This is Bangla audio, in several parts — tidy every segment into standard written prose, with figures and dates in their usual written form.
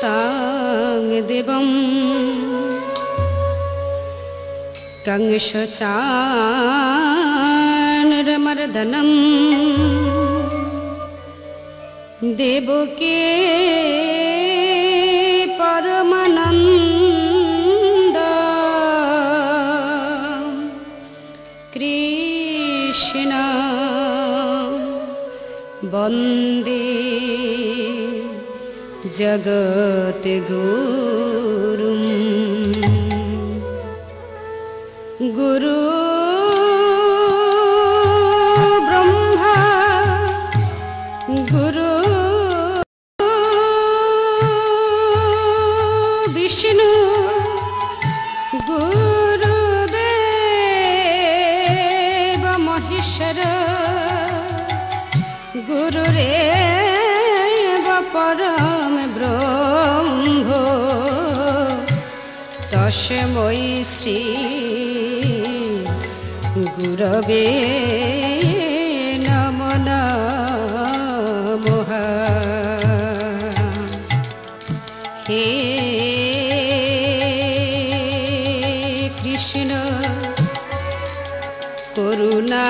सुतां देवं कंसचाणूरमर्दनं देवकी परमानंद कृष्ण वंदे जगत गुरुं गुरु ब्रह्मा गुरु विष्णु गुरुदेव महेश्वर गुरुरेव परम ब्रह्म तस्मै श्री गुरवे नमो नमः। हे कृष्ण करुणा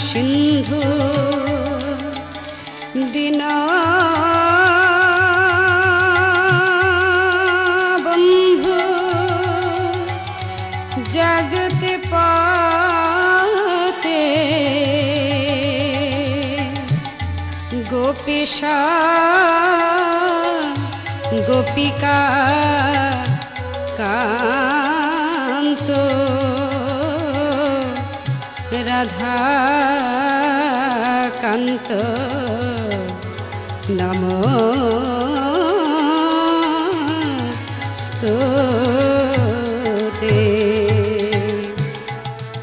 सिंधु दीना बंधु जगत पाते गोपीशा गोपिका कांत राधा कांत नमोस्तुते।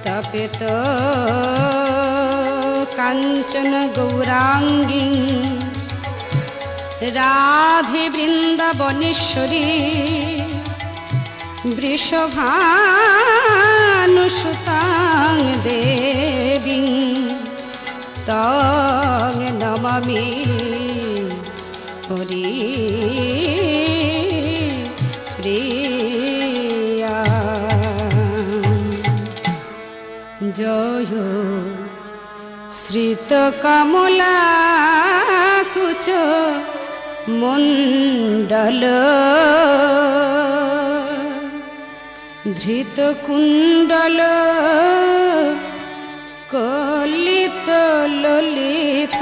तपेत कांचन गौरांगी राधे वृंदावनेश्वरी वृषभानुसुतां देवी तां नमामि हरि प्रिया। जय श्रितकमला कुच मंडल धृत कुंडल कलित ललित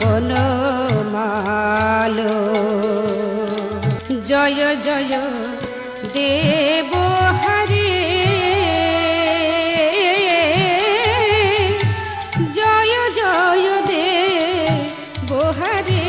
बनमाल। जय जय देव हरे जय जय देव हरे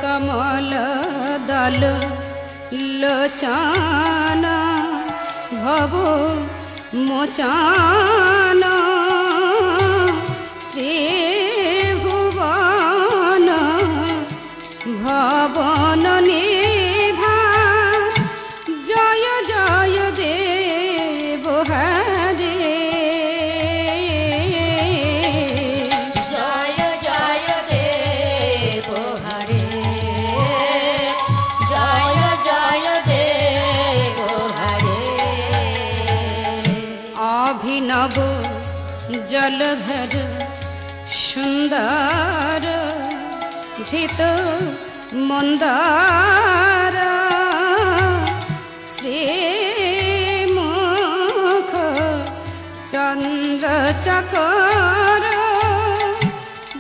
कमल दल लोचना भव मोचन त्रिभुवन भवन निधा जय जय देव हरे अभिनव जलधर सुंदर झित मंदार श्रीमुख चंद्र चकर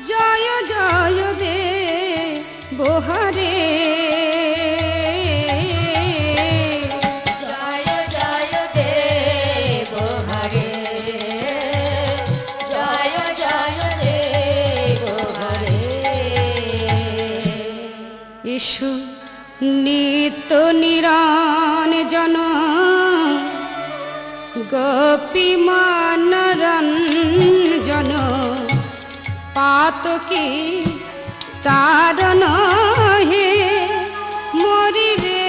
जय जय देव हरे ईशु नित्य निरंजन गोपी मनरंजन पार পাতকি তারণ হে মরি রে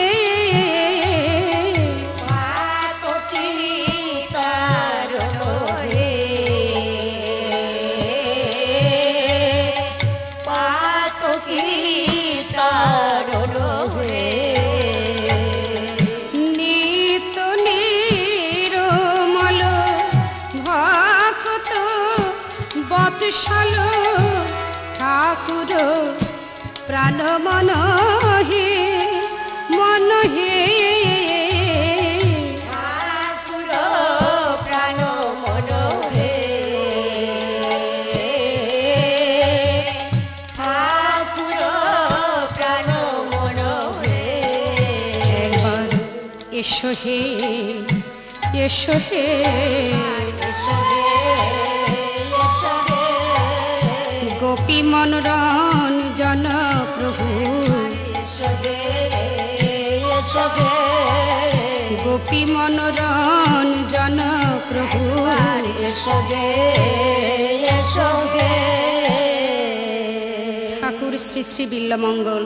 পাতকি তারণ হে পাতকি তারণ হে নিত নিরমল ভক্ত বৎসল ঠাকুর প্রাণ মন হে মন হে ঠাকুর প্রাণ মন হে ঠাকুর প্রাণ মন হে একবার এসো হে এসো হে এসো হে এসো হে গোপী মনোরঞ্জন প্রভু এসো হে এসো হে গোপী মনোরঞ্জন প্রভু এসো হে এসো হে ঠাকুর শ্রী শ্রী বিল্বমঙ্গল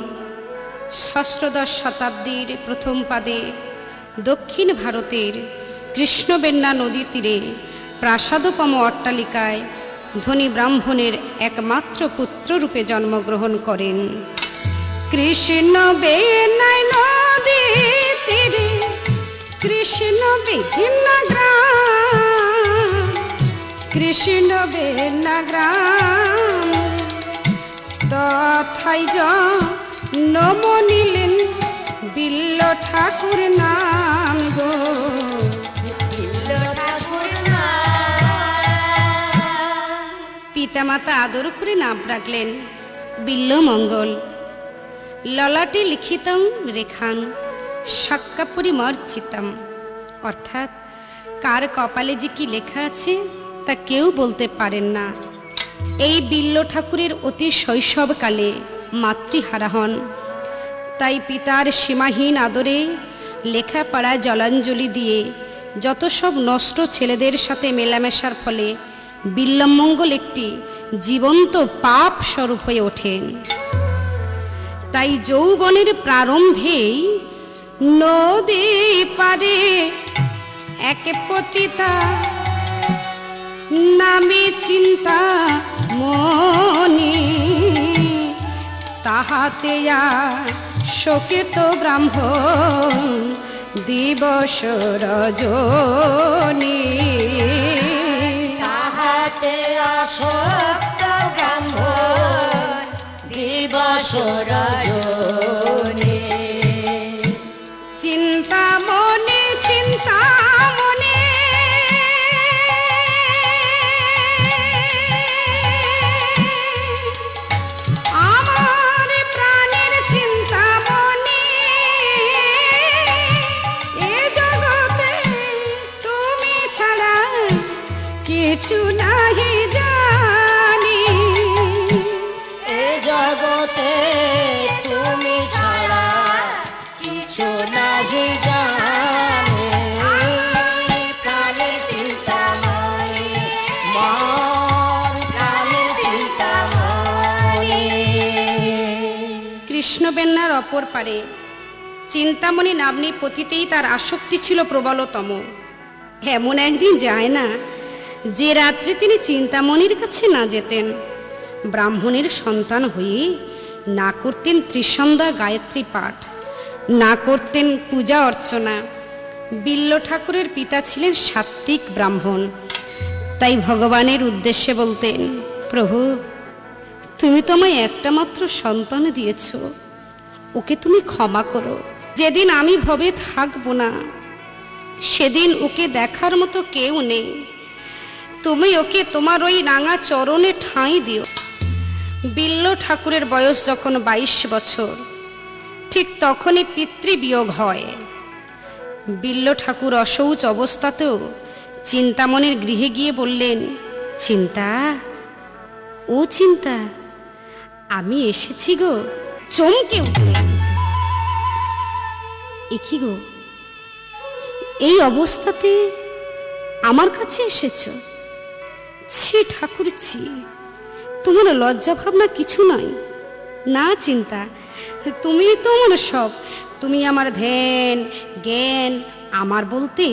ষষ্ঠদশ শতাব্দীর প্রথম পাদে দক্ষিণ ভারতের কৃষ্ণবেন্না নদীর তীরে প্রাসাদোপম অট্টালিকায় ধনী ব্রাহ্মণের একমাত্র পুত্ররূপে জন্মগ্রহণ করেন। কৃষ্ণ বেন্নায় নদী তীরে কৃষ্ণ বিভিন্ন গ্রাম কৃষ্ণ বেন্না গ্রাম তথাই জন্ম নিলেন বিল্ল ঠাকুর নাম গো পিতামাতা আদর করে নাম রাখলেন বিল্বমঙ্গল। ললাটে লিখিতং রেখাং শাক্কাপরিমর্চিতম, অর্থাৎ কার কপালে যে কি লেখা আছে তা কেউ বলতে পারেন না। এই বিল্ল ঠাকুরের অতি শৈশবকালে মাতৃহারা হন, তাই পিতার সীমাহীন আদরে লেখাপড়া জলাঞ্জলি দিয়ে যত সব নষ্ট ছেলেদের সাথে মেলামেশার ফলে বিল্বমঙ্গল একটি জীবন্ত পাপ স্বরূপ হয়ে ওঠেন। তাই যৌবনের প্রারম্ভেই নদী পারে এক পতিতা নামে চিন্তা মনি, তাহাতে শোকিত ব্রাহ্মণ দিবস রজনী, তাহাতে আসক্ত ব্রাহ্মণ দিবস রজনী। চিন্তামণি চিন্তামণি আমার প্রাণের চিন্তামণি, এ জগতে তুমি ছাড়া কিছু নাহি জানি, এ জগতে তুমি ছাড়া কিছু নাহি জানি। প্রাণের চিন্তামণি মন প্রাণের চিন্তামণি। কৃষ্ণবেন্নার অপর পারে চিন্তামণি নাম্নী পতিতেই তার আসক্তি ছিল প্রবলতম। এমন একদিন যায় না যে রাত্রে তিনি চিন্তামণির কাছে না যেতেন। ব্রাহ্মণের সন্তান হয়ে না করতেন ত্রিসন্ধ্যা গায়ত্রী পাঠ, না করতেন পূজা অর্চনা। বিল্ল ঠাকুরের পিতা ছিলেন সাত্ত্বিক ব্রাহ্মণ, তাই ভগবানের উদ্দেশ্যে বলতেন, প্রভু তুমি তো আমায় একটা মাত্র সন্তান দিয়েছ, ওকে তুমি ক্ষমা করো। যেদিন আমি ভবে থাকবো না সেদিন ওকে দেখার মতো কেউ নেই, তুমি ওকে তোমার ওই রাঙা চরণে ঠাঁই দিও। বিল্ল ঠাকুরের বয়স যখন 22 বছর, ঠিক তখনই পিতৃবিয়োগ হয়। বিল্ল ঠাকুর অশৌচ অবস্থাতেও চিন্তামণির গৃহে গিয়ে বললেন, চিন্তা ও চিন্তা আমি এসেছি গো। চমকে উঠলেন, এ কি গো, এই অবস্থাতে আমার কাছে এসেছ? ছি ঠাকুর ছি, তোমার লজ্জা ভাবনা কিছু নাই? না চিন্তা, তুমি তো আমার সব। তুমি আমার ধ্যান জ্ঞান, আমার বলতে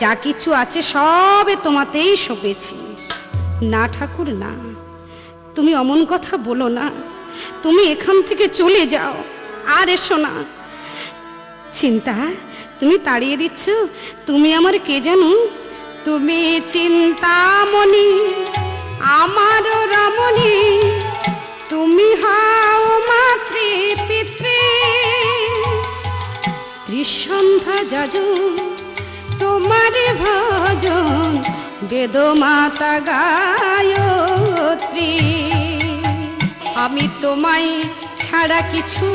যা কিছু আছে সবে তোমাতেই সপেছি। না ঠাকুর না, তুমি অমন কথা বলো না। তুমি এখান থেকে চলে যাও, আর এসো না। চিন্তা, তুমি তাড়িয়ে দিচ্ছ। তুমি আমার কে জানো? তুমি চিন্তামণি, আমার রমণী। তুমি হাও মাতৃ পিতৃ, ত্রিসন্ধ্যা যাজন তোমার ভজন, বেদ মাতা গায়ত্রী। আমি তোমায় ছাড়া কিছু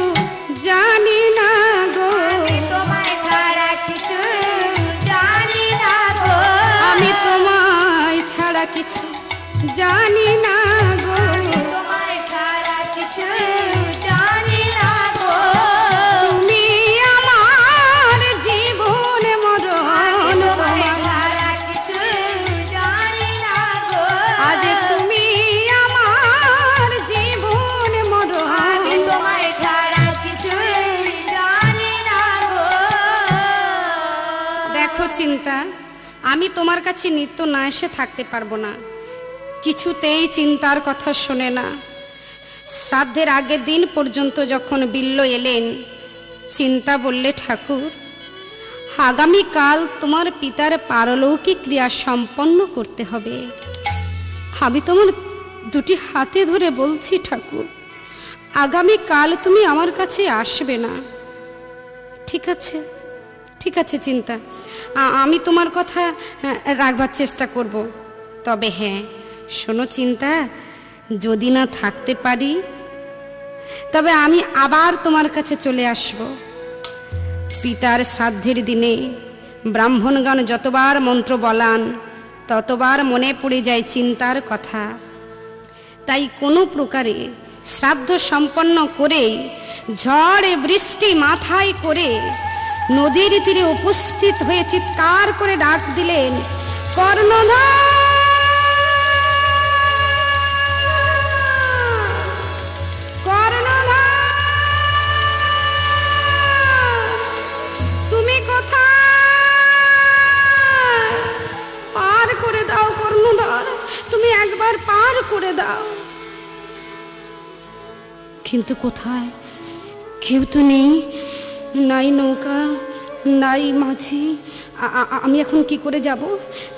জানি না গো, তোমায় ছাড়া কিছু জানি না গো, আমি তোমায় ছাড়া কিছু জানি না গো, তোমায় ছাড়া কিছু জানি না গো। তুমি আমার জীবন মরণ, তোমায় ছাড়া কিছু জানি না গো, আজ তুমি আমার জীবন মরণ। তোমায় ছাড়া কিছু জানি না গো। দেখো চিন্তা, আমি তোমার কাছে নিত্য না এসে থাকতে পারবো না। কিছুতেই চিন্তার কথা শোনে না। শ্রাদ্ধের আগের দিন পর্যন্ত যখন বিল্ল এলেন, চিন্তা বললে, ঠাকুর আগামীকাল তোমার পিতার পারলৌকিক ক্রিয়া সম্পন্ন করতে হবে। আমি তোমার দুটি হাতে ধরে বলছি ঠাকুর, আগামীকাল তুমি আমার কাছে আসবে না। ঠিক আছে, ঠিক আছে চিন্তা, আমি তোমার কথা রাখবার চেষ্টা করব। তবে হ্যাঁ শোনো চিন্তা, যদি না থাকতে পারি তবে আমি আবার তোমার কাছে চলে আসব। পিতার শ্রাদ্ধের দিনে ব্রাহ্মণগণ যতবার মন্ত্র বলান ততবার মনে পড়ে যায় চিন্তার কথা। তাই কোনো প্রকারে শ্রাদ্ধ সম্পন্ন করে ঝড় বৃষ্টি মাথায় করে নদীর তীরে উপস্থিত হয়ে চিৎকার করে ডাক দিলেন, কর্ণধার তুমি কোথায়? পার করে দাও কর্ণধার, তুমি একবার পার করে দাও। কিন্তু কোথায়? কেউ তো নেই, নাই নৌকা, নাই মাঝি। আমি এখন কি করে যাব?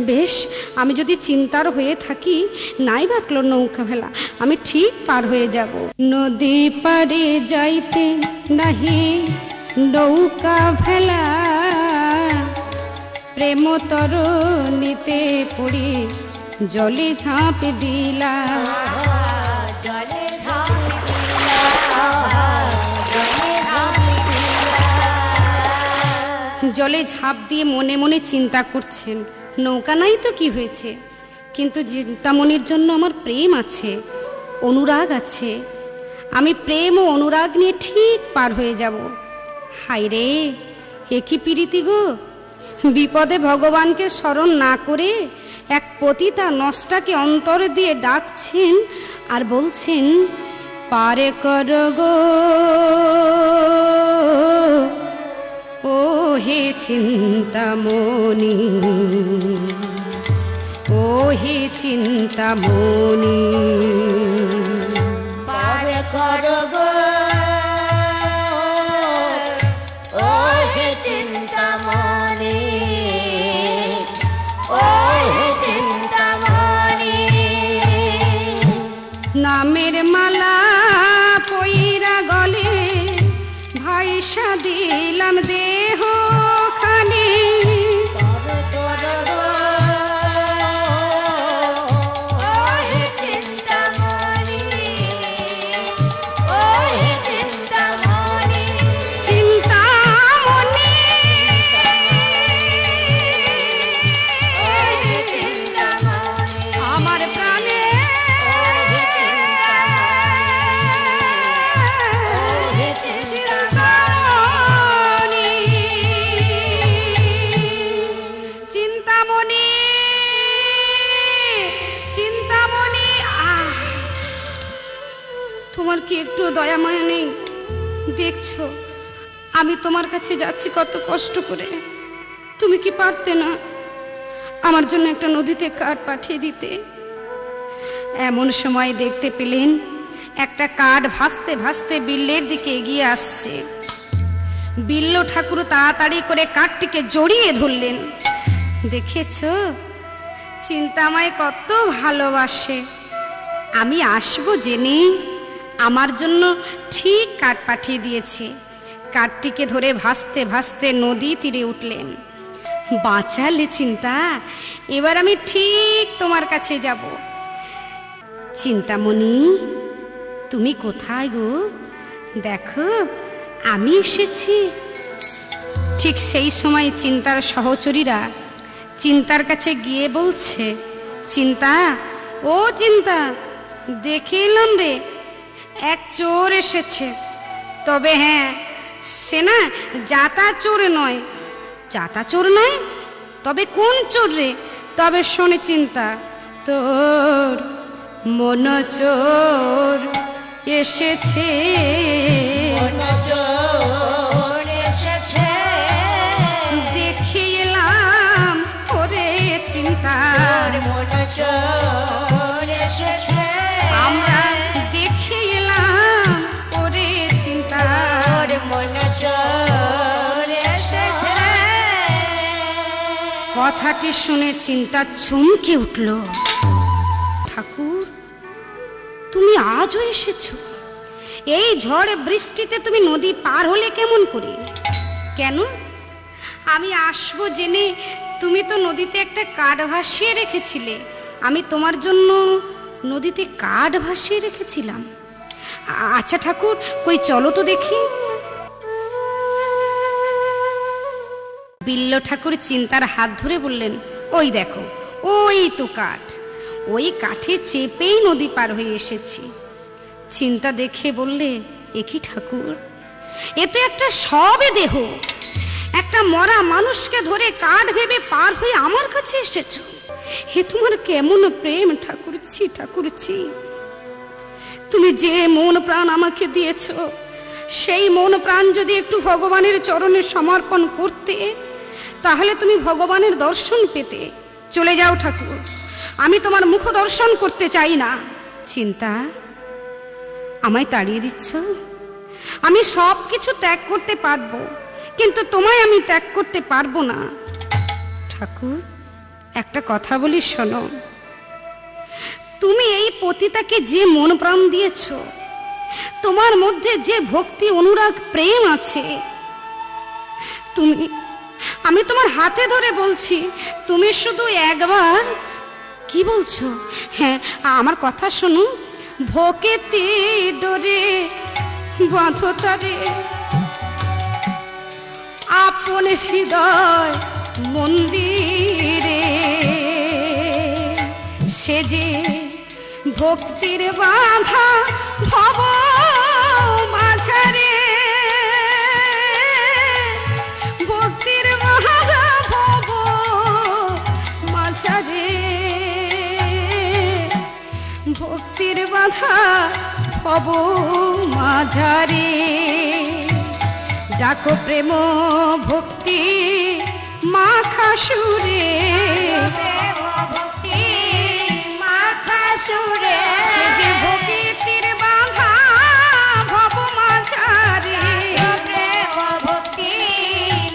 বেশ, আমি যদি চিন্তার হয়ে থাকি, নাই বাকলো নৌকা ভেলা, আমি ঠিক পার হয়ে যাব। নদী পারে যাইতে নাহি নৌকা ভেলা, প্রেম তরণীতে পড়ি জলে ঝাঁপ দিলা। জলে ঝাঁপ দিলা, জলে ঝাঁপ দিলা। জলে ঝাঁপ দিয়ে মনে মনে চিন্তা করছেন, নৌকা নাই তো কি হয়েছে, কিন্তু চিন্তামণির জন্য আমার প্রেম আছে, অনুরাগ আছে। আমি প্রেম ও অনুরাগ নিয়ে ঠিক পার হয়ে যাব। হায় রে, এ কি প্রীতি গো! বিপদে ভগবানকে স্মরণ না করে এক পতিতা নষ্টাকে অন্তর দিয়ে ডাকছেন আর বলছেন, পারে কর গো ও হে চিন্তামণি, ও হে চিন্তামণি। পার কর গো ও হে চিন্তামণি, ও হে চিন্তামণি। নামের মালা পইরা গলে ভাইসা দিলাম দেহ খানি, পার কর গো ও হে চিন্তামণি, ও তোমার কি একটু দয়া মায়া নেই? দেখছো আমি তোমার কাছে যাচ্ছি কত কষ্ট করে, তুমি কি পারতে না আমার জন্য একটা নদীতে কাঠ পাঠিয়ে দিতে? এমন সময় দেখতে পেলেন একটা কাঠ ভাসতে ভাসতে বিল্লের দিকে এগিয়ে আসছে। বিল্ল ঠাকুর তাড়াতাড়ি করে কাঠটিকে জড়িয়ে ধরলেন। দেখেছো চিন্তাময় কত ভালোবাসে। আমি আসবো জেনে আমার জন্য ঠিক কাঠ পাঠিয়ে দিয়েছে। কাঠটিকে ধরে ভাসতে ভাসতে নদী তীরে উঠলেন। বাঁচালে চিন্তা, এবার আমি ঠিক তোমার কাছে যাব। চিন্তামণি তুমি কোথায় গো? দেখো আমি এসেছি। ঠিক সেই সময় চিন্তার সহচরীরা চিন্তার কাছে গিয়ে বলছে, চিন্তা, ও চিন্তা, দেখে এলাম রে, এক চোর এসেছে। তবে হ্যাঁ, সে না জাতা চোর নয়। জাতা চোর নয়? তবে কোন চোর রে? তবে শোনে চিন্তা, তোর মন চোর এসেছে। দেখে এলাম ওরে চিন্তা, আমরা দেখে এলাম ওরে চিন্তা। কথাটি শুনে চিন্তা চমকে উঠল। ঠাকুর তুমি আজও এসেছো? এই ঝড় বৃষ্টিতে তুমি নদী পার হলে কেমন করে? কেন? আমি আসবো জেনে তুমি তো নদীতে একটা কাঠ ভাসিয়ে রেখেছিলে। আমি তোমার জন্য নদীতে কাঠ ভাসিয়ে রেখেছিলাম। আচ্ছা ঠাকুর, কই চলো তো দেখি। বিল্ল ঠাকুর চিন্তার হাত ধরে বললেন, ওই দেখো, ওই তো কাঠ। ওই কাঠে চেপেই নদী পার হয়ে এসেছি। চিন্তা দেখে বললে, এ কি ঠাকুর, এ তো একটা সবে দেহ। একটা মরা মানুষকে ধরে কাঠ ভেবে পার হয়ে আমার কাছে এসেছো। হে তোমার কেমন প্রেম ঠাকুরছি, ঠাকুরছি। তুমি যে মন প্রাণ আমাকে দিয়েছো, সেই মন প্রাণ যদি একটু ভগবানের চরণে সমর্পণ করতে, তাহলে তুমি ভগবানের দর্শন পেতে। চলে যাও ঠাকুর, আমি তোমার মুখ দর্শন করতে চাই না। চিন্তা, আমায় তাড়িয়ে দিচ্ছ? আমি সব কিছু ত্যাগ করতে পারবো, কিন্তু তোমায় আমি ত্যাগ করতে পারবো না। ঠাকুর একটা কথা বলি শোনো, তুমি এই পতিতাকে যে মন প্রাণ দিয়েছ, তোমার মধ্যে যে ভক্তি অনুরাগ প্রেম আছে, আমি তোমার হাতে ধরে বলছি, তুমি শুধু একবার, কি বলছো? হ্যাঁ আমার কথা শোনো, ভোকেতে ডোরে বাঁধো তারে আপন হৃদয় মন্দিরে। সে যে ভক্তির বাঁধা ভব মাঝারে, ভক্তির বাঁধা ভব মাঝারে, ভক্তির বাঁধা ভব মাঝারে। যাকো প্রেম ভক্তি মাখা সুরে, ভক্তি মাখা সুরে, সে যে ভক্তির বাঁধা ভব মাঝারে, ভক্তি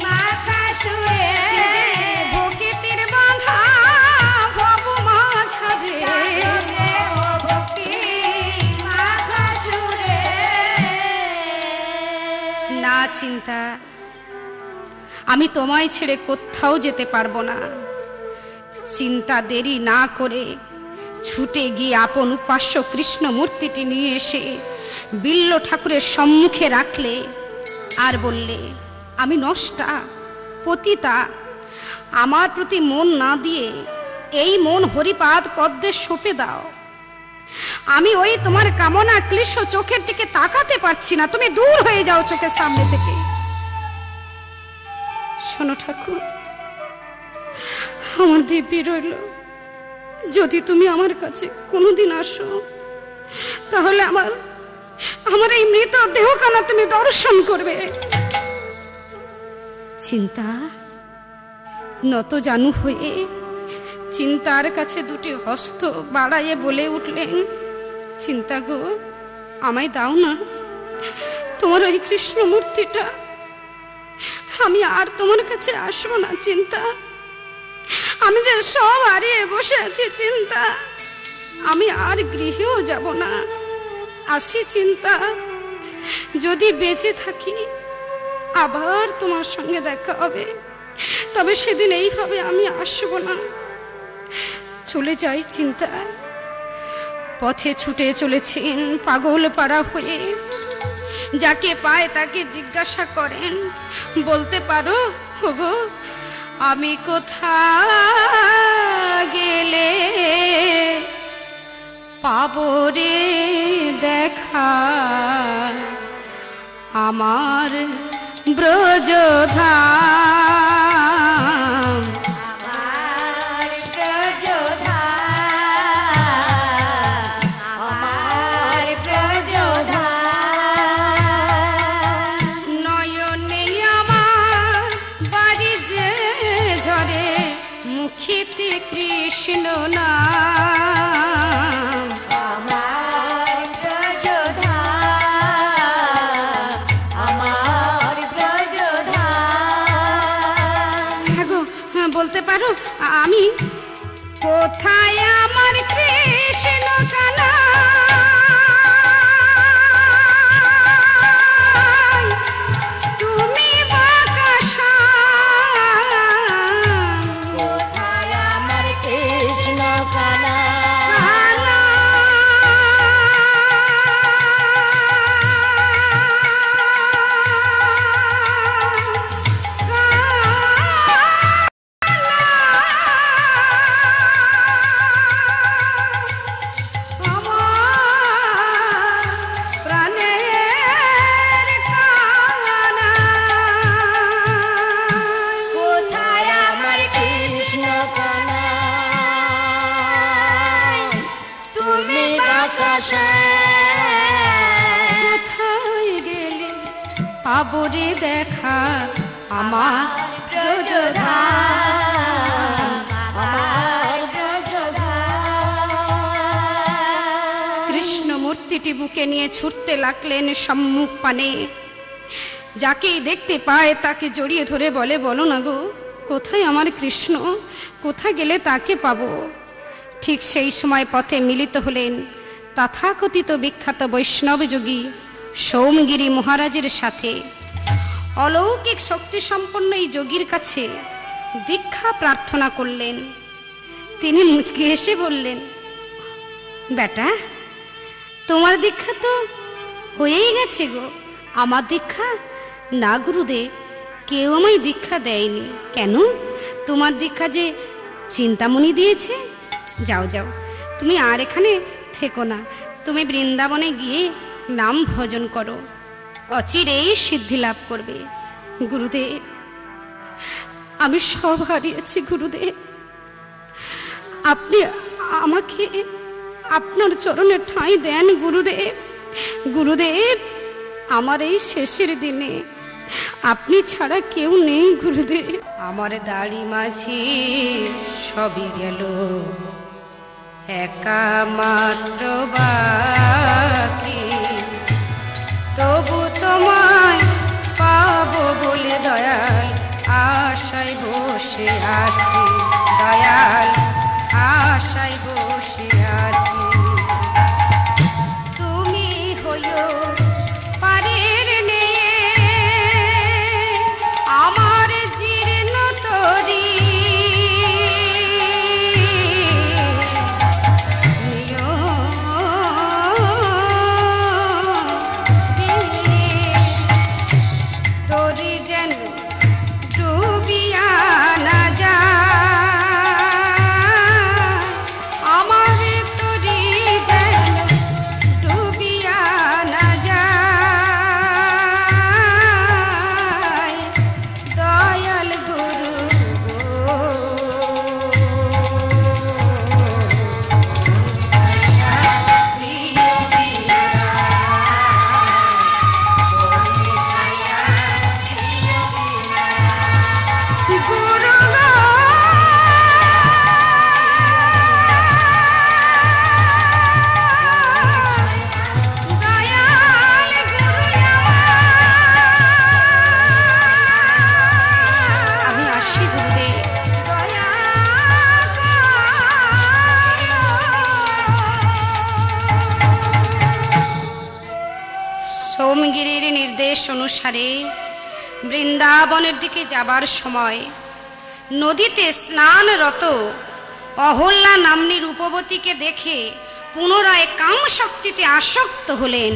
মাখা সুরে, ভক্তির বাঁধা ভব মাঝারে, ভক্তি মাখা সুরে। না চিন্তা, আমি তোমায় ছেড়ে কোথাও যেতে পারবো না। চিন্তা দেরি না করে ছুটে গিয়ে আপন উপাস্য কৃষ্ণ মূর্তিটি নিয়ে এসে বিল্ল ঠাকুরের সম্মুখে রাখলে আর বললে, আমি নষ্টা পতিতা, আমার প্রতি মন না দিয়ে এই মন হরিপাদ পদ্মে সঁপে দাও। আমি ওই তোমার কামনা ক্লিষ্ট চোখের দিকে তাকাতে পারছি না, তুমি দূর হয়ে যাও চোখের সামনে থেকে। শোনো ঠাকুর, আমার দিব্যি রইল, যদি তুমি আমার কাছে কোনোদিন আসো, তাহলে আমার আমার এই মৃত দেহখানা তুমি দর্শন করবে। চিন্তা নত জানু হয়ে চিন্তার কাছে দুটি হস্ত বাড়াইয়ে বলে উঠলেন, চিন্তা গো, আমায় দাও না তোমার ওই কৃষ্ণ মূর্তিটা। আমি আর তোমার কাছে আসবো না চিন্তা, আমি যে সব হারিয়ে বসে আছি চিন্তা, আমি আর গৃহেও যাব না। আসি চিন্তা, যদি বেঁচে থাকি আবার তোমার সঙ্গে দেখা হবে, তবে সেদিন এইভাবে আমি আসবো না। চলে যাই চিন্তা। পথে ছুটে চলেছেন পাগল পাড়া হয়ে, যাকে পায় তাকে জিজ্ঞাসা করেন, বলতে পারো ওগো আমি কোথায় গেলে পাবো রে দেখা আমার ব্রজধাম। আমার ব্রজধাম, আমার ব্রজধাম। নয়নে আমার বাড়ি যে ঝরে, মুখেতে কৃষ্ণ নাম। আমার ব্রজধাম, আমার ব্রজধাম। হ্যাঁ গো, হ্যাঁ বলতে পারো আমি কোথায় আমার কৃষ্ণ কানাই, তুমি বাকাশাই। কোথায় আমার কৃষ্ণ কানাই, কোথায় আমার কৃষ্ণ কানাই, তুমি বাকাশাই। কোথায় গেলে পাবো রে দেখা আমার ব্রজধাম। আমার ব্রজধাম। কৃষ্ণ মূর্তিটি বুকে নিয়ে ছুটতে লাগলেন সম্মুখ পানে। যাকেই দেখতে পায় তাকে জড়িয়ে ধরে বলে, বলো না গো কোথায় আমার কৃষ্ণ, কোথায় গেলে তাকে পাবো। ঠিক সেই সময় পথে মিলিত হলেন তথাকথিত বিখ্যাত বৈষ্ণব যোগী সোমগিরি মহারাজের সাথে। অলৌকিক শক্তি সম্পন্ন এই যোগীর কাছে দীক্ষা প্রার্থনা করলেন। তিনি মুচকি হেসে বললেন, বেটা তোমার দীক্ষা তো হয়েই গেছে গো, আমার দীক্ষা না গুরুদেব, কেউ আমায় দীক্ষা দেয়নি। কেন? তোমার দীক্ষা যে চিন্তামণি দিয়েছে। যাও যাও, তুমি আর এখানে থেকো না, তুমি বৃন্দাবনে গিয়ে নাম ভজন করো, অচিরেই সিদ্ধি লাভ করবে। গুরুদেব আমি সব হারিয়েছি গুরুদেব, আপনি আমাকে আপনার চরণে ঠাঁই দেন গুরুদেব। গুরুদেব আমার এই শেষের দিনে আপনি ছাড়া কেউ নেই গুরুদেব। আমার দাড়ি মাঝি সবই গেল, একা মাত্র বাকি, তবু তোমায় পাবো বলে দয়াল আশায় বসে আছি, দয়াল আশায় বসে আছি। তুমি হইও পারের নেয়ে আমার জীর্ণ তরি, তরি যেন ডুবিয়া না যায়। গিরির নির্দেশ অনুসারে বৃন্দাবনের দিকে যাবার সময় নদীতে স্নানরত অহল্যা নাম্নী রূপবতীকে দেখে পুনরায় কাম শক্তিতে আসক্ত হলেন।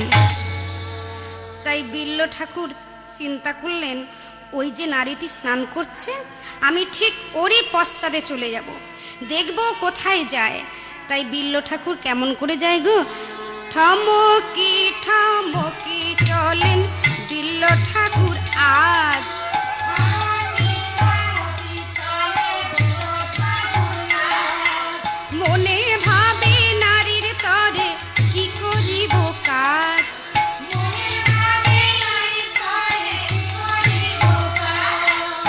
তাই বিল্ল ঠাকুর চিন্তা করলেন, ওই যে নারীটি স্নান করছে, আমি ঠিক ওরই পশ্চাতে চলে যাব, দেখব কোথায় যায়। তাই বিল্ল ঠাকুর কেমন করে যায় গো, ঠমকি ঠমকি চলেন বিল্ল ঠাকুর আজ। মনে ভাবে নারীর তরে কি করিব কাজ,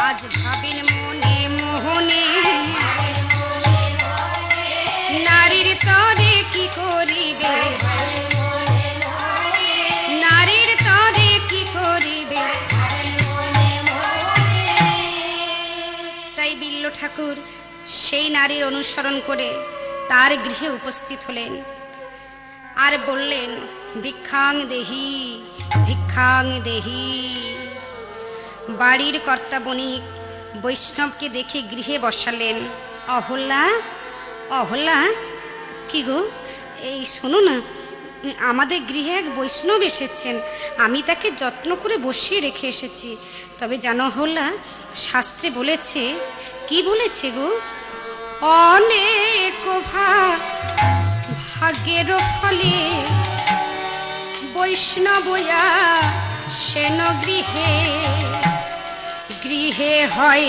আজ ভাবেন মনে মোহনে নারীর তরে কি করিবে, নারীর তরে কি করিবে। তাই বিল্ল ঠাকুর সেই নারীর অনুসরণ করে তার গৃহে উপস্থিত হলেন আর বললেন, ভিক্ষাং দেহি ভিক্ষাং দেহি। বাড়ির কর্তা বণিক বৈষ্ণবকে দেখে গৃহে বসালেন। অহল্যা, অহল্যা, কি গো, এই শোনো না, আমাদের গৃহে এক বৈষ্ণব এসেছেন, আমি তাকে যত্ন করে বসিয়ে রেখে এসেছি। তবে জানো অহল্যা, শাস্ত্রে বলেছে, কি বলেছে গো, অনেক ভাগ্যের ফলে বৈষ্ণবয়া সেন গৃহে, গৃহে হয়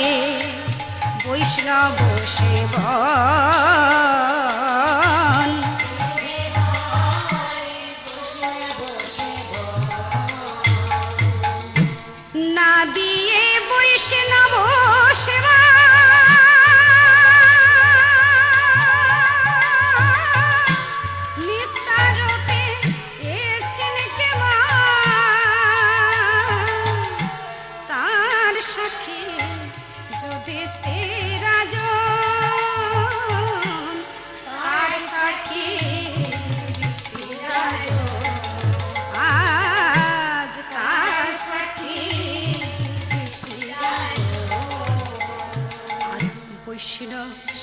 বৈষ্ণব সেবন। না দিয়ে বৈষ্ণব সেবা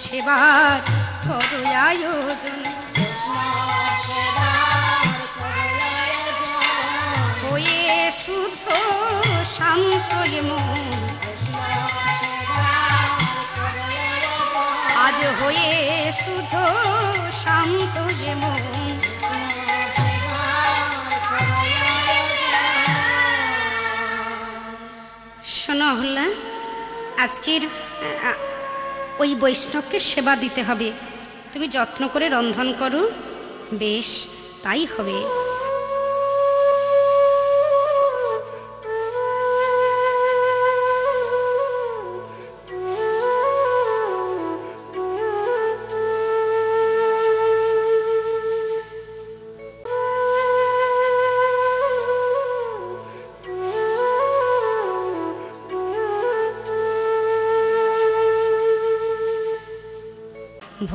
সেবার করো আয়োজন, হয়ে শুদ্ধ শান্ত মন, আজ হয়ে শুদ্ধ শান্ত মন। শোনো অহল্যা, আজকের ওই বৈষ্ণবকে সেবা দিতে হবে, তুমি যত্ন করে রন্ধন করো। বেশ, তাই হবে।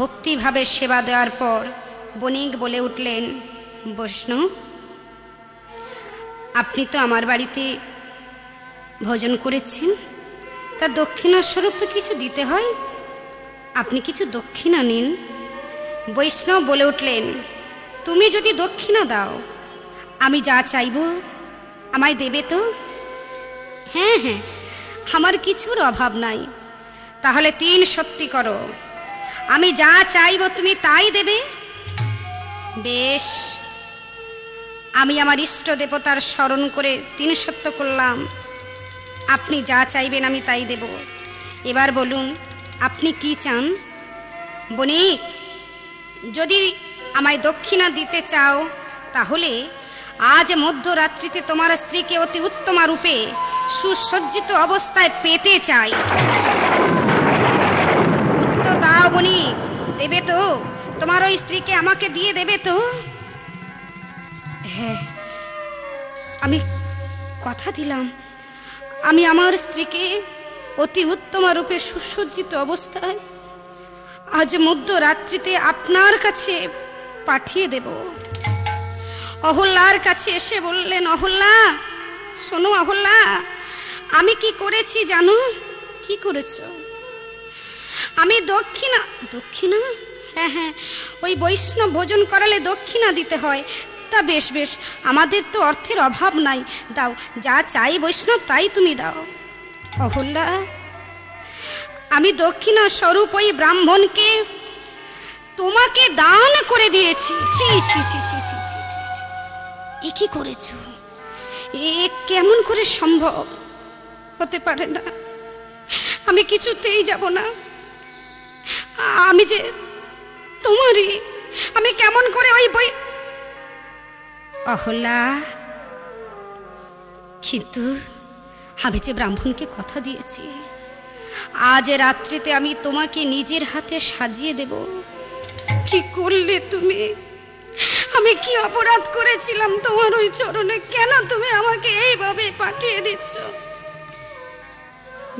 ভক্তিভাবে সেবা দেওয়ার পর বণিক বলে উঠলেন, বৈষ্ণব, আপনি তো আমার বাড়িতে ভোজন করেছেন, তা দক্ষিণাস্বরূপ তো কিছু দিতে হয়, আপনি কিছু দক্ষিণা নিন। বৈষ্ণব বলে উঠলেন, তুমি যদি দক্ষিণা দাও, আমি যা চাইব আমায় দেবে তো? হ্যাঁ হ্যাঁ, আমার কিছুর অভাব নাই। তাহলে 3 সত্যি করো, আমি যা চাইব তুমি তাই দেবে। বেশ, আমি আমার ইষ্ট দেবতার স্মরণ করে 3 সত্য করলাম, আপনি যা চাইবেন আমি তাই দেব। এবার বলুন, আপনি কি চান? বণিক, যদি আমায় দক্ষিণা দিতে চাও, তাহলে আজ মধ্যরাত্রিতে তোমার স্ত্রীকে অতি উত্তমা রূপে সুসজ্জিত অবস্থায় পেতে চাই। উত্তর দাও বণিক, দেবে তো? তোমার ওই স্ত্রীকে আমাকে দিয়ে দেবে তো? হ্যাঁ, আমি কথা দিলাম, আমি আমার স্ত্রীকে অতি উত্তমা রূপে সুসজ্জিত অবস্থায় আজ মধ্যরাত্রিতে আপনার কাছে পাঠিয়ে দেব। অহল্যার কাছে এসে বললেন, অহল্যা, শোনো অহল্যা, আমি কি করেছি জানো? কি করেছো? আমি দক্ষিণা, দক্ষিণা? হ্যাঁ হ্যাঁ, ওই বৈষ্ণব ভোজন করালে দক্ষিণা দিতে হয়। তা বেশ বেশ, আমাদের তো অর্থের অভাব নাই, দাও, যা চাই বৈষ্ণব তাই তুমি দাও। অহল্যা, আমি দক্ষিণা স্বরূপ ওই ব্রাহ্মণকে তোমাকে দান করে দিয়েছি। ছি ছি ছি ছি ছি ছি, এ কি করেছো? এ কেমন করে সম্ভব? হতে পারে না, আমি কিছুতেই যাব না। আমি যে তোমারই, আমি কেমন করে ওই বই। অহল্যা, কিন্তু আমি যে ব্রাহ্মণকে কথা দিয়েছি, আজ রাত্রিতে আমি তোমাকে নিজের হাতে সাজিয়ে দেব। কি করলে তুমি? আমি কি অপরাধ করেছিলাম তোমার ওই চরণে? কেন তুমি আমাকে এইভাবে পাঠিয়ে দিচ্ছ?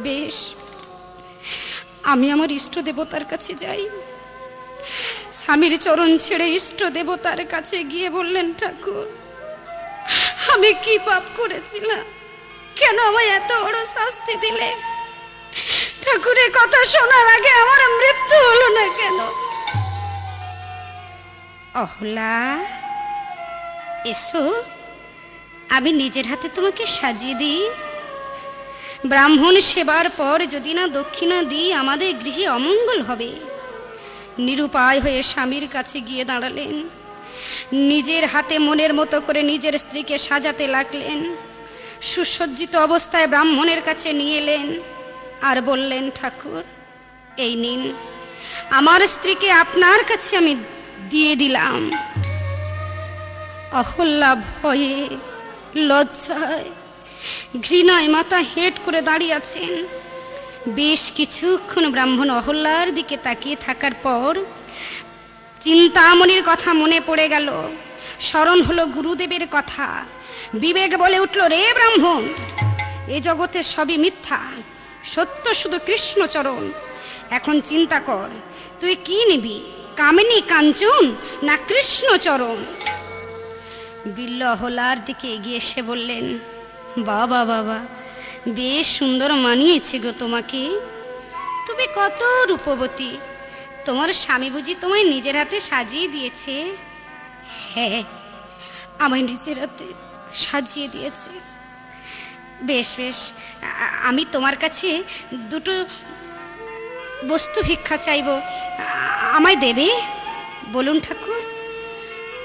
বেশ, আমি আমার ইষ্ট দেবতার কাছে যাই। স্বামীর চরণ ছেড়ে ইষ্ট দেবতার কাছে গিয়ে বললেন, ঠাকুর, আমি কি পাপ করেছিলাম? কেন আমায় এত বড় শাস্তি দিলে? ঠাকুরের কথা শোনার আগে আমার মৃত্যু হলো না কেন? অহল্যা, এসো, আমি নিজের হাতে তোমাকে সাজিয়ে দিই। ব্রাহ্মণ সেবার পর যদি না দক্ষিণা দিই, আমাদের গৃহে অমঙ্গল হবে। নিরুপায় হয়ে স্বামীর কাছে গিয়ে দাঁড়ালেন। নিজের হাতে মনের মতো করে নিজের স্ত্রীকে সাজাতে লাগলেন। সুসজ্জিত অবস্থায় ব্রাহ্মণের কাছে নিয়ে এলেন আর বললেন, ঠাকুর, এই নিন, আমার স্ত্রীকে আপনার কাছে আমি দিয়ে দিলাম। অহল্যা ভয়ে, লজ্জায়, ঘৃণায় মাথা হেঁট করে দাঁড়িয়ে আছেন। বেশ কিছুক্ষণ ব্রাহ্মণ অহল্যার দিকে তাকিয়ে থাকার পর চিন্তামণির কথা মনে পড়ে গেল। স্মরণ হলো গুরুদেবের কথা। বিবেক বলে উঠল, রে ব্রাহ্মণ, এ জগতে সবই মিথ্যা, সত্য শুধু কৃষ্ণচরণ। এখন চিন্তা কর, তুই কি নিবি, কামিনী কাঞ্চন না কৃষ্ণচরণ? বিল্ল অহল্যার দিকে এগিয়ে এসে বললেন, বাবা বাবা, বেশ সুন্দর মানিয়েছে গো তোমাকে। তুমি কত রূপবতী, তোমার স্বামী বুঝি তোমায় নিজের হাতে সাজিয়ে দিয়েছে? হ্যাঁ, আমায় নিজের হাতে সাজিয়ে দিয়েছে। বেশ বেশ, আমি তোমার কাছে দুটো বস্তু ভিক্ষা চাইব, আমায় দেবে? বলুন ঠাকুর,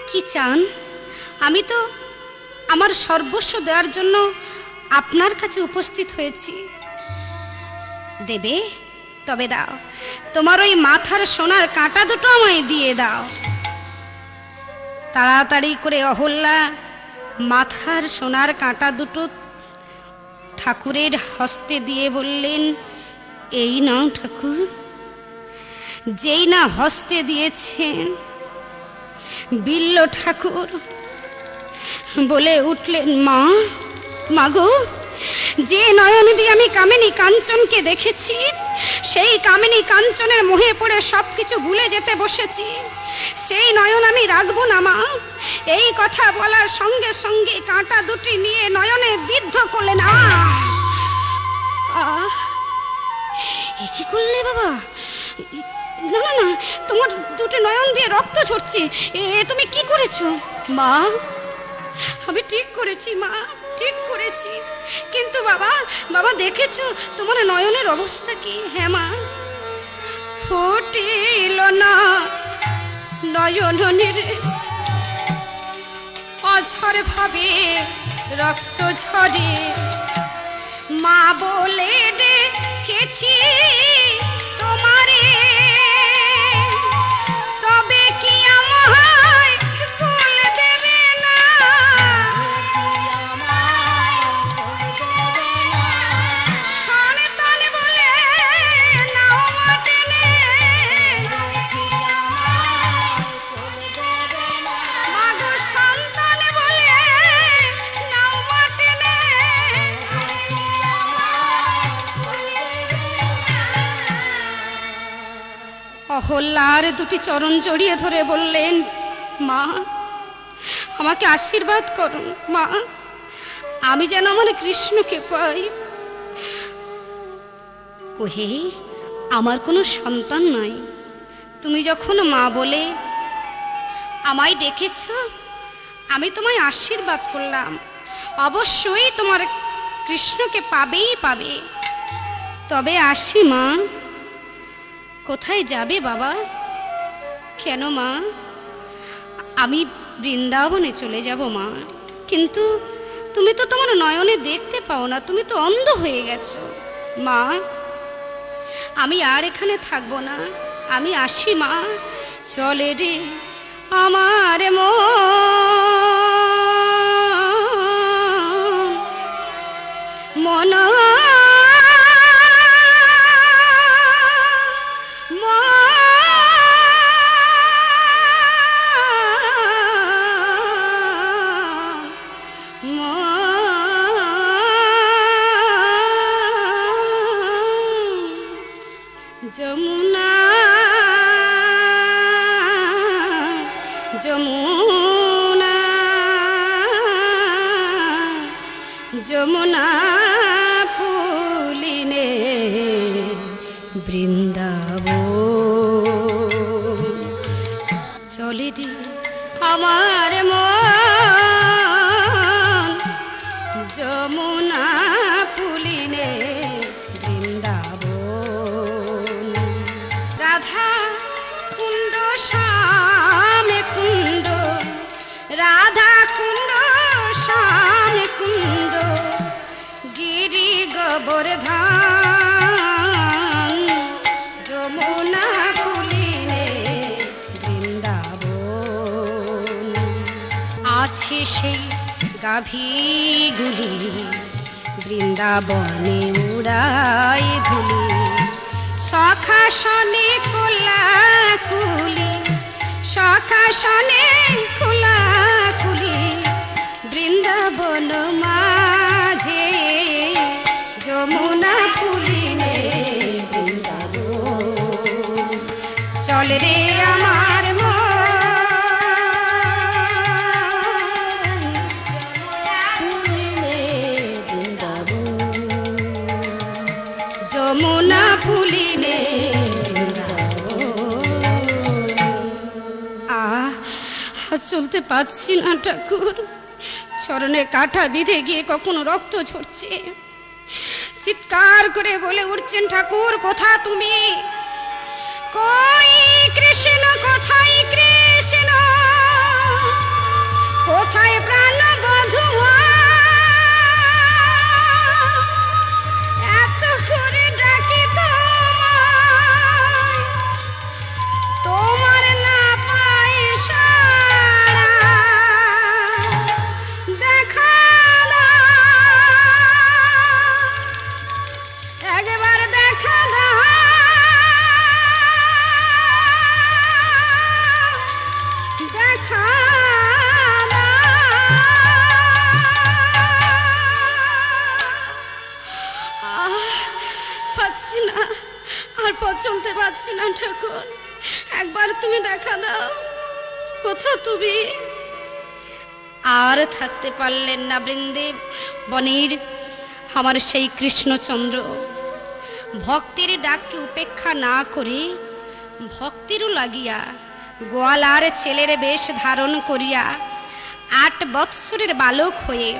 কি চান? আমি তো আমার সর্বস্ব দেওয়ার জন্য আপনার কাছে উপস্থিত হয়েছি। দেবে? তবে দাও, তোমার ওই মাথার সোনার কাঁটা দুটো আমায় দিয়ে দাও। তাড়াতাড়ি করে অহল্যা মাথার সোনার কাঁটা দুটো ঠাকুরের হস্তে দিয়ে বললেন, এই নাও ঠাকুর। যেই না হস্তে দিয়েছেন, বিল্ল ঠাকুর বলে উঠলেন, মা, মাগো, যে নয়ন দিয়ে আমি কামিনী কাঞ্চনকে দেখেছি, সেই কামিনী কাঞ্চনের মোহে পড়ে সবকিছু ভুলে যেতে বসেছি। সেই নয়ন আমি রাখবো না মা। এই কথা বলার সঙ্গে সঙ্গে কাঁটা দুটি নিয়ে নয়নে বিদ্ধ করলেন। এ কি করলে বাবা? না না না, তোমার দুটি নয়ন দিয়ে রক্ত ঝরছে, এ তুমি কি করেছো? মা, আমি ঠিক করেছি মা, ঠিক করেছি। কিন্তু বাবা, বাবা দেখেছো তোমার নয়নের অবস্থা কি? হ্যাঁ মা, ফুটিল না নয়নের, অঝর ভাবে রক্ত ঝরে। মা বলে ডেকেছি তোমারে, তবে কি আমায় ফুল দেবে না? সন্তান বলে নাও মাটেনে, মাগো সন্তান বলে নাও মাটেনে। অহল্যার দুটি চরণ জড়িয়ে ধরে বললেন, মা, আমাকে আশীর্বাদ করুন মা, আমি যেন আমার কৃষ্ণকে পাই। ওহে, আমার কোনো সন্তান নাই, তুমি যখন মা বলে আমায় ডেকেছ, আমি তোমায় আশীর্বাদ করলাম, অবশ্যই তোমার কৃষ্ণকে পাবেই পাবে। তবে আসি মা। কোথায় যাবে বাবা? কেন মা? আমি বৃন্দাবনে চলে যাব মা। কিন্তু তুমি তো তোমার নয়নে দেখতে পাও না, তুমি তো অন্ধ হয়ে গেছো মা। আমি আর এখানে থাকবো না, আমি আসি মা। চলে রে আমার মন যমুনা যমুনা যমুনা ফুলিনে বৃন্দাবন। চলে রে আমার মন যমুনা ফুলিনে বৃন্দাবন। রাধা কুণ্ড শ্যামে কুণ্ড, রাধা কুণ্ড শ্যামে কুণ্ড, গিরি গোবর্ধন যমুনা ফুলিনে বৃন্দাবন। আছে সেই গাভীগুলি বৃন্দাবনে উড়াই ধুলি, সখা শনে কোলাকুলি, সখা শনে কোলাকুলি, বৃন্দাবন মাঝে যমুনা ফুলিনে বৃন্দাবন। চল রে আমার যমুনা ফুলিনে। চলতে পারছি না ঠাকুর, চরণে কাঁটা বিঁধে গিয়ে কখনো রক্ত ঝরছে। চিৎকার করে বলে উঠছেন, ঠাকুর কোথা তুমি? কই কৃষ্ণ, কোথায় কৃষ্ণ, কোথায় প্রাণ বধূ? এত করে ডাকি তোমার না পাই সারা, দেখা একবার দেখা দেখা পাচ্ছি না, আর পথ চলতে পারছি না ঠাকুর, একবার তুমি দেখা দাও, কোথা তুমি? আর থাকতে পারলেন না বৃন্দে বনের আমার সেই কৃষ্ণচন্দ্র। ভক্তির ডাককে উপেক্ষা না করে ভক্তিরও লাগিয়া গোয়ালার ছেলের বেশ ধারণ করিয়া 8 বৎসরের বালক হয়ে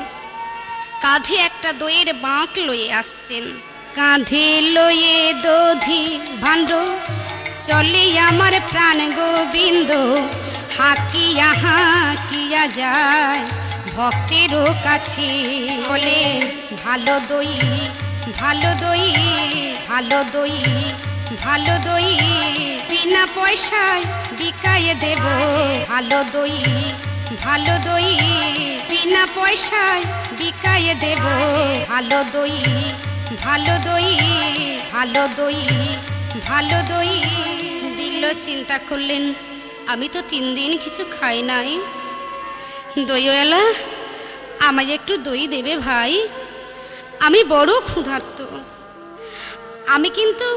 কাঁধে একটা দইয়ের বাঁক লয়ে আসছেন। কাঁধে লয়ে দধি ভাণ্ড চলে আমার প্রাণ গোবিন্দ, হাকিয়া হাকিয়া যায় ভক্তেরও কাছে। বলে ভালো দই ভালো দই ভালো দই ভালো দই, বিনা পয়সায় বিকায়ে দেব। ভালো দই ভালো দই বিনা পয়সায় বিকায়ে দেব। ভালো দই ভালো দই ভালো দই ভালো দই। বিল্ল চিন্তা করলেন, আমি তো 3 দিন কিছু খাই নাই, দইওয়ালা আমায় একটু দই দেবে ভাই, আমি বড় ক্ষুধার্ত, আমি কিন্তু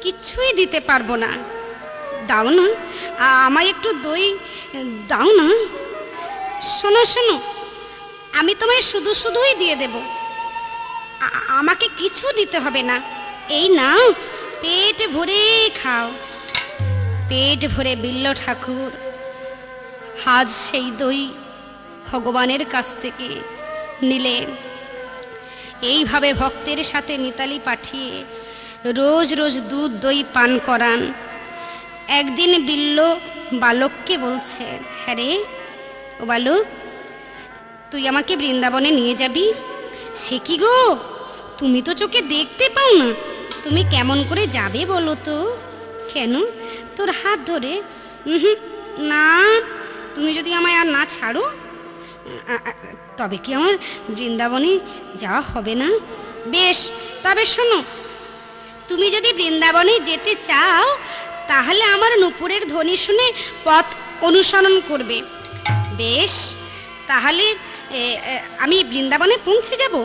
কিছুই দিতে পারবো না, দাও না আমায় একটু দই দাও না। শোনো শোনো, আমি তোমায় শুধু শুধুই দিয়ে দেব, আমাকে কিছু দিতে হবে না। এই নাও, পেট ভরে খাও। পেট ভরে বিল্ল ঠাকুর আজ সেই দই ভগবানের কাছ থেকে নিলেন। এইভাবে ভক্তের সাথে মিতালি পাঠিয়ে রোজ রোজ দুধ দই পান করান। একদিন বিল্ল বালককে বলছে, হ্যাঁ রে ও বালক, তুই আমাকে বৃন্দাবনে নিয়ে যাবি? সে কি গো, তুমি তো চোখে দেখতে পাও না, তুমি কেমন করে যাবে বলো তো? কেন, তোর হাত ধরে? না, তুমি যদি আমায় আর না ছাড়ো তবে কি আমার বৃন্দাবনে যাওয়া হবে না? বেশ, তবে শোনো, তুমি যদি বৃন্দাবনে যেতে চাও তাহলে আমার নূপুরের ধ্বনি শুনে পথ অনুসরণ করবে। বেশ, তাহলে আমি বৃন্দাবনে পৌঁছে যাব?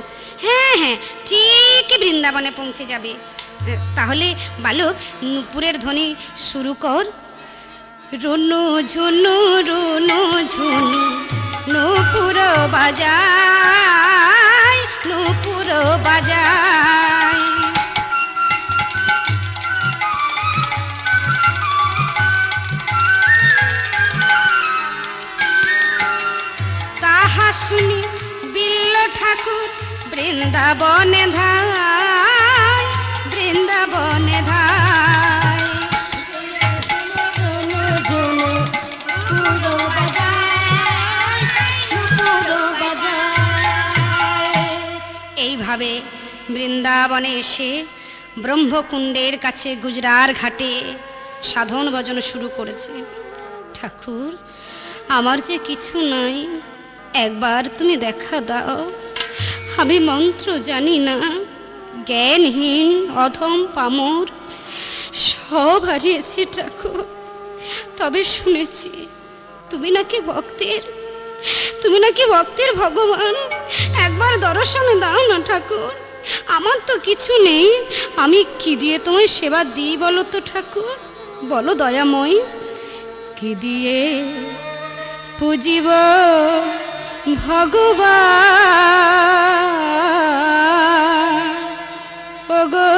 হ্যাঁ হ্যাঁ, ঠিক বৃন্দাবনে পৌঁছে যাবে। তাহলে বালক, নূপুরের ধ্বনি শুরু কর। রুনু ঝুনু রুনু ঝুনু নূপুর বাজায়, নূপুর বাজায়। তাহা শুনি বিল্ল ঠাকুর বৃন্দাবনে ধায়, বৃন্দাবনে ধায়। এইভাবে বৃন্দাবনে এসে ব্রহ্মকুণ্ডের কাছে গুজরার ঘাটে সাধন ভজন শুরু করেছে। ঠাকুর, আমার যে কিছু নাই, একবার তুমি দেখা দাও। আমি মন্ত্র জানি না, জ্ঞানহীন অধম পামর, সব হারিয়েছি ঠাকুর। তবে শুনেছি তুমি নাকি ভক্তের ভগবান। একবার দর্শন দাও না ঠাকুর, আমার তো কিছু নেই, আমি কি দিয়ে তোমায় সেবা দিই বলো তো ঠাকুর? বলো দয়াময়, কি দিয়ে পুজিব ভগবান? ওগো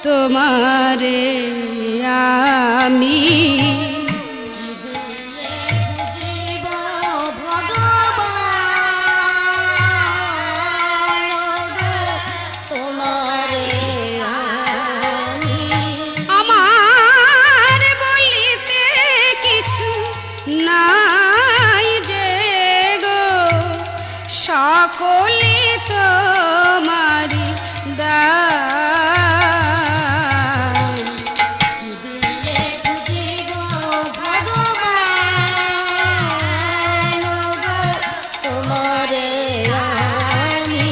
তোমারে আমি সকলে তোমারি দান। তোমারে আমি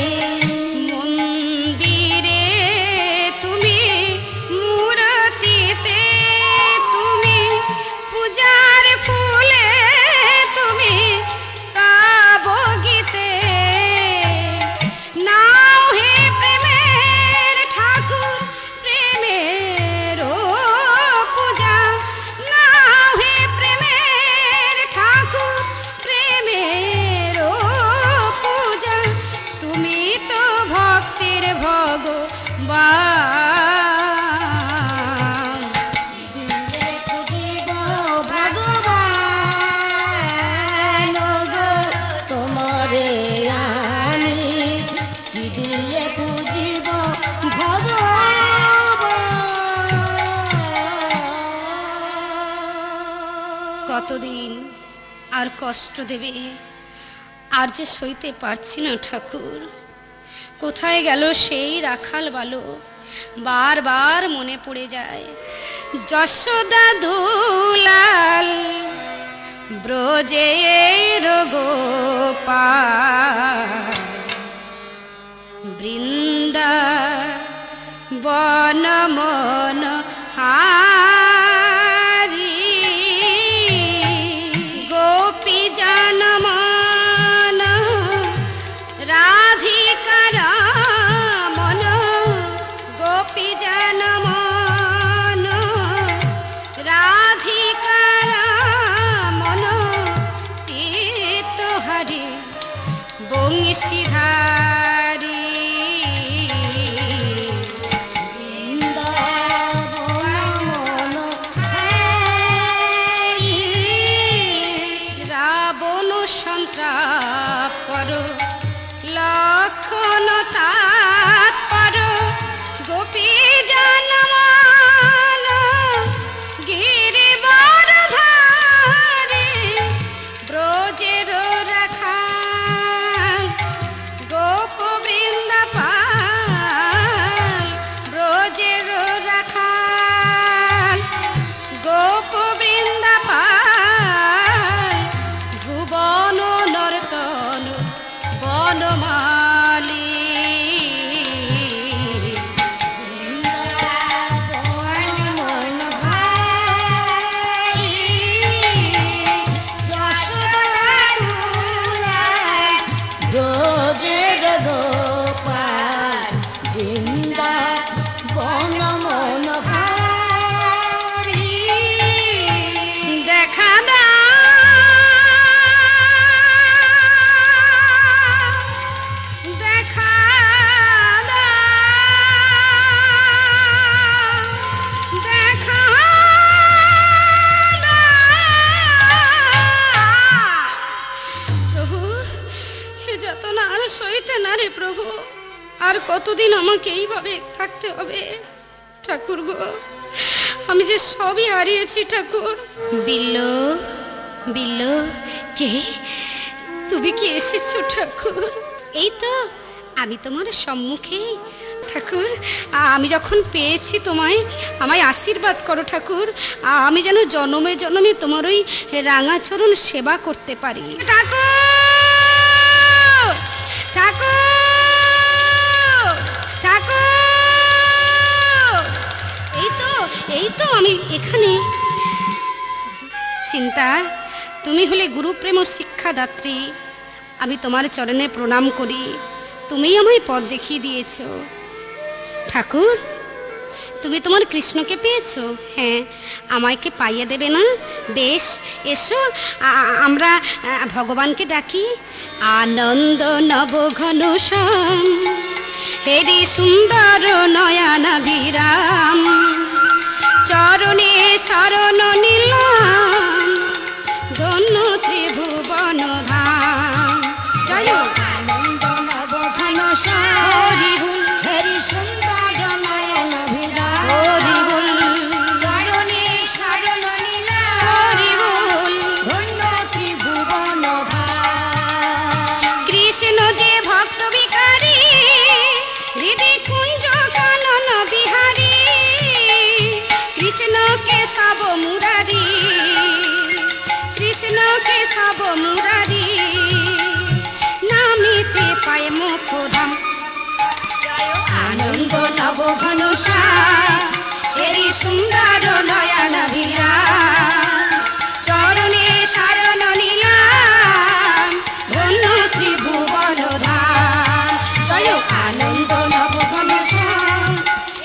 মন্দিরে, তুমি মূর্তিতে, তুমি পূজার ফুলে, তুমি স্তাব গীতে। নাও হে প্রেমের ঠাকুর, প্রেমের পূজা। নাও হে প্রেমের ঠাকুর, প্রেমের পূজা। তুমি তো ভক্তের ভগবান। ভগবান তোমারে আমি কি দিয়ে পুজিব ভগবান। কতদিন আর কষ্ট দেবে, আর যে সইতে পারছি না ঠাকুর। কোথায় গেল সেই রাখাল বালক? বারবার মনে পড়ে যায়। যশোদা দুলাল ব্রজের গোপাল, বৃন্দাবন মন হারি, গোপী জনমন রাধিকার মন, গোপী জনমন রাধিকার মন। চিত্ত হারি নিশিধারি রাবণ সন্ত্রাপ করো লক্ষণ তাৎপর গোপী জনমান গিরিবর ধারে ব্রজের রাখাল গোপ বৃন্দাপাল ব্রজের রাখাল গোপ বৃন্দাপাল ভুবন নর্তন বনমালী দেখা দেখা দেখা প্রভু, এ যাতনা আর সইতে না রে প্রভু। আর কতদিন আমাকে এইভাবে থাকতে হবে ঠাকুর গো? আমি যে সবই হারিয়েছি ঠাকুর। বিল্লো বিল্লো, কে তুমি কি এসেছো ঠাকুর? এই তো আমি তোমার সম্মুখে ঠাকুর। আমি যখন পেয়েছি তোমায়, আমায় আশীর্বাদ করো ঠাকুর। আমি যেন জনমে জনমে তোমার ওই রাঙাচরণ সেবা করতে পারি ঠাকুর। ঠাকুর ঠাকুর, এই তো আমি এখানে। চিন্তা, তুমি হলে গুরুপ্রেম শিক্ষাদাত্রী। আমি তোমার চরণে প্রণাম করি। তুমিই আমায় পথ দেখিয়ে দিয়েছ ঠাকুর। তুমি তোমার কৃষ্ণকে পেয়েছো? হ্যাঁ, আমায়কে পাইয়ে দেবে না? বেশ, এসো আমরা ভগবানকে ডাকি। আনন্দ নব ঘন শ্যাম হেরি সুন্দর নয়নাভিরাম চরণে শরণ নিলাম ধন্য ত্রিভুবন ধাম। জয় আনন্দ নব ঘন শ্যাম হরি বল হরি সুন্দর নয়নাভিরাম হরি বল চরণে শরণ নিলাম হরি বল। ধন্য ত্রিভুবন ধাম। কৃষ্ণ যে ভক্ত বিকারী হৃদয় কুঞ্জ কানন বিহারী কৃষ্ণ কেশব মুরারি কৃষ্ণ কেশব মুরারি নামিতে পায় মুখধাম। আনন্দ নব ঘন শ্যাম হেরি সুন্দর নয়নাভিরাম চরণে শরণ নিলাম ধন্য ত্রিভুবন ধাম। জয় আনন্দ নব ঘন শ্যাম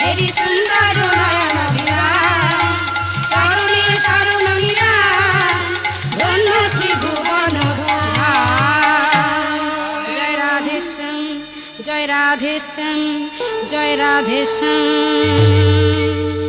হেরি সুন্দর নয়নাভিরাম চরণে শরণ নিলাম ধন্য ত্রিভুবন ধাম। জয় রাধে শ্যাম, জয় রাধে শ্যাম, জয় রাধে শ্যাম।